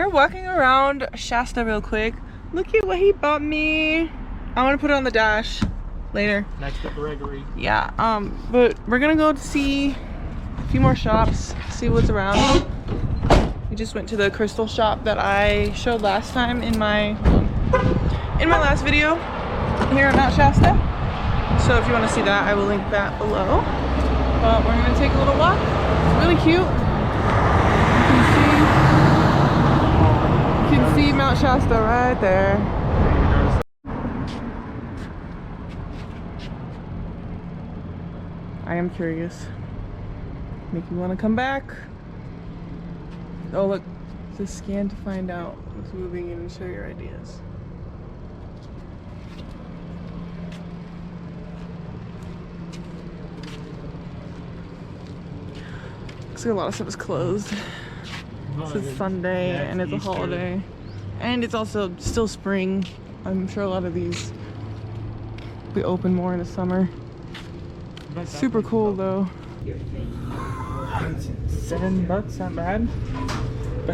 we're walking around Shasta real quick. Look at what he bought me. I want to put it on the dash later. Next to Gregory. Yeah, but we're gonna go to see a few more shops, see what's around. We just went to the crystal shop that I showed last time in my last video here at Mount Shasta. So if you want to see that, I will link that below. But we're gonna take a little walk. It's really cute. You can see Mount Shasta right there. I am curious. Make you want to come back. Oh look, just scan to find out what's moving in and share your ideas. Looks like a lot of stuff is closed. This is Sunday and it's a holiday. And it's also still spring. I'm sure a lot of these will be open more in the summer. Super cool though. $7, not bad.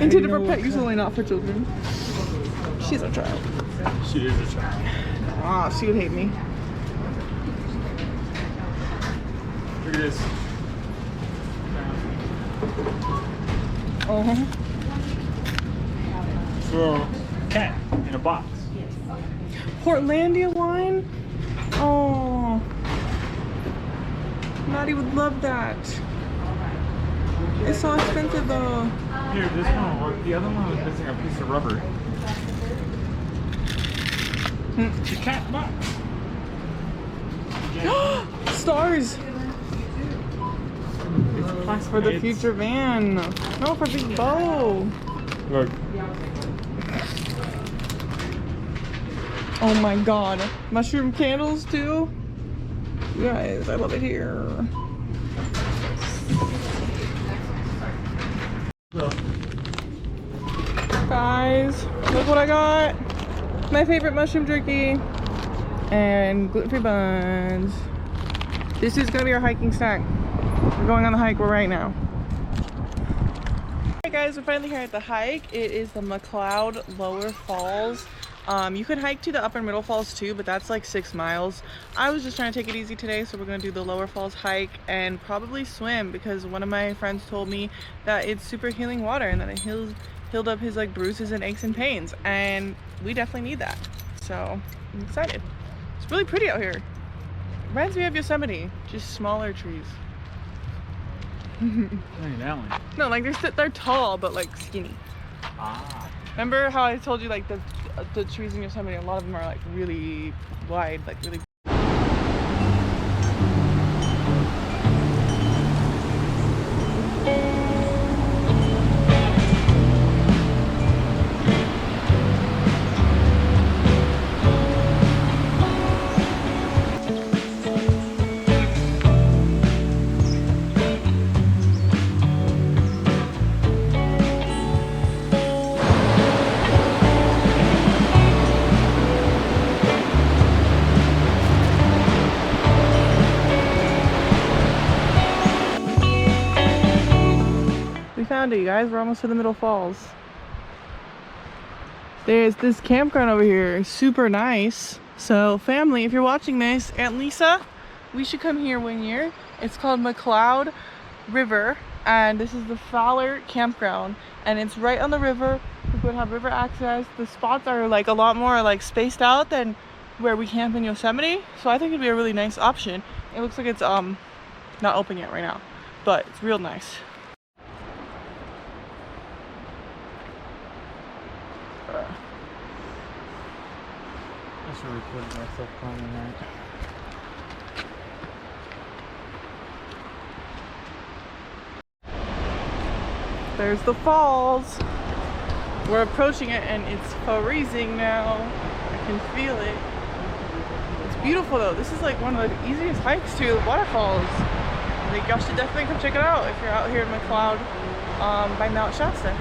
Intended for pet use only, not for children. She's a child. She is a child. Ah, she would hate me. Look at this. Uh-huh. It's a little cat in a box. Portlandia wine? Oh. Maddie would love that. It's so expensive though. Here, this one, or the other one was missing a piece of rubber. The cat box. Stars! It's plastic. For the future van. No, for Big Bow. Look. Oh my god. Mushroom candles too? You guys, I love it here. Guys, look what I got. My favorite mushroom jerky and gluten-free buns. This is gonna be our hiking snack. We're going on the hike right now. Alright guys, we're finally here at the hike. It is the McLeod Lower Falls. You could hike to the upper middle falls too, but that's like 6 miles. I was just trying to take it easy today, so we're gonna do the lower falls hike and probably swim, because one of my friends told me that it's super healing water and that it healed up his like bruises and aches and pains, and we definitely need that. So I'm excited. It's really pretty out here. Reminds me of Yosemite, just smaller trees. No, like they're tall but like skinny. Ah. Remember how I told you like the trees in Yosemite, a lot of them are like really wide, like really. Found it, you guys. We're almost to the Middle Falls. There's this campground over here, super nice. So family, if you're watching this, Aunt Lisa, we should come here one year. It's called McLeod River, and this is the Fowler campground, and it's right on the river. We're going to have river access. The spots are like a lot more like spaced out than where we camp in Yosemite, so I think it'd be a really nice option. It looks like it's not open yet right now, but it's real nice. I should record myself climbing that. There's the falls. We're approaching it and it's freezing now. I can feel it. It's beautiful though. This is like one of the easiest hikes to waterfalls. I think y'all should definitely come check it out if you're out here in McLeod by Mt Shasta.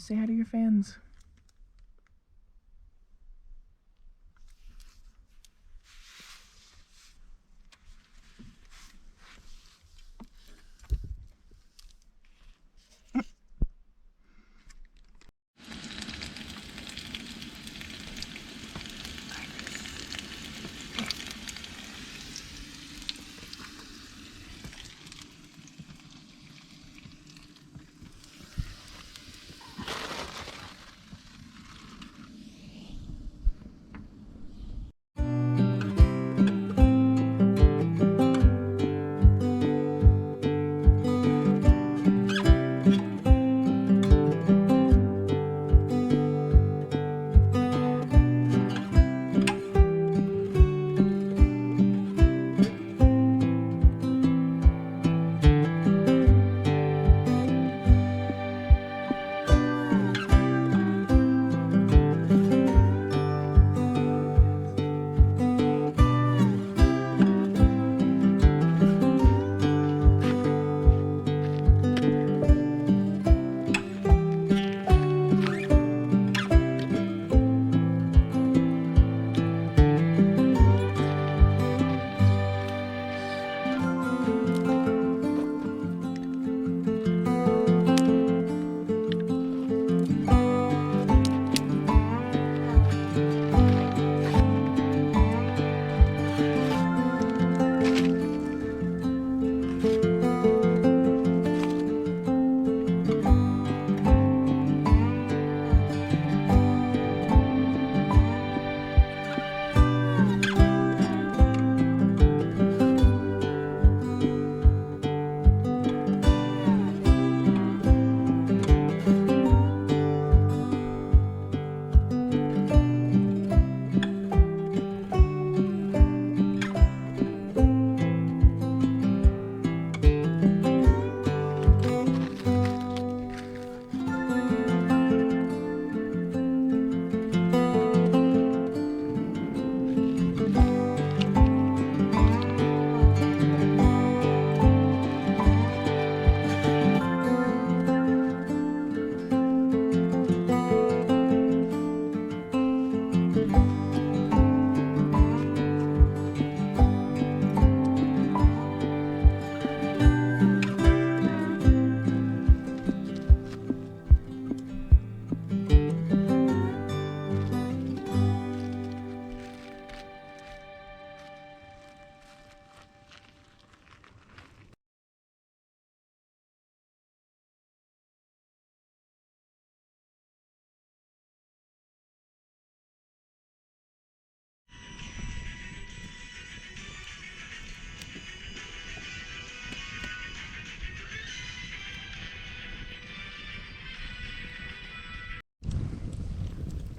Say hi to your fans.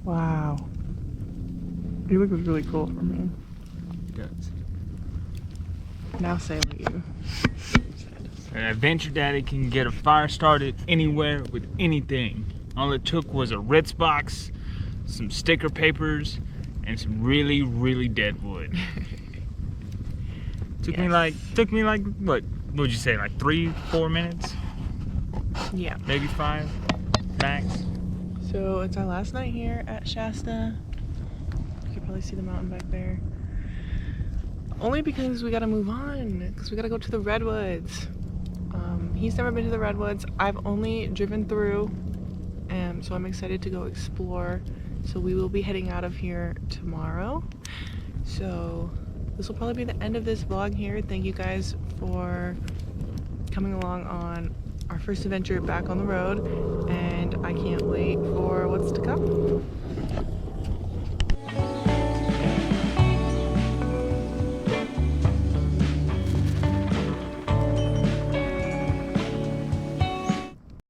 Wow. You look really cool for me. It does. Now say what you said. An adventure daddy can get a fire started anywhere with anything. All it took was a Ritz box, some sticker papers, and some really, really dead wood. Took me like what would you say, like 3-4 minutes? Yeah. Maybe 5 max. So it's our last night here at Shasta. You can probably see the mountain back there. Only because we gotta move on, because we gotta go to the Redwoods. He's never been to the Redwoods. I've only driven through, so I'm excited to go explore. So we will be heading out of here tomorrow. So this will probably be the end of this vlog here. Thank you guys for coming along on our first adventure back on the road, and I can't wait for what's to come.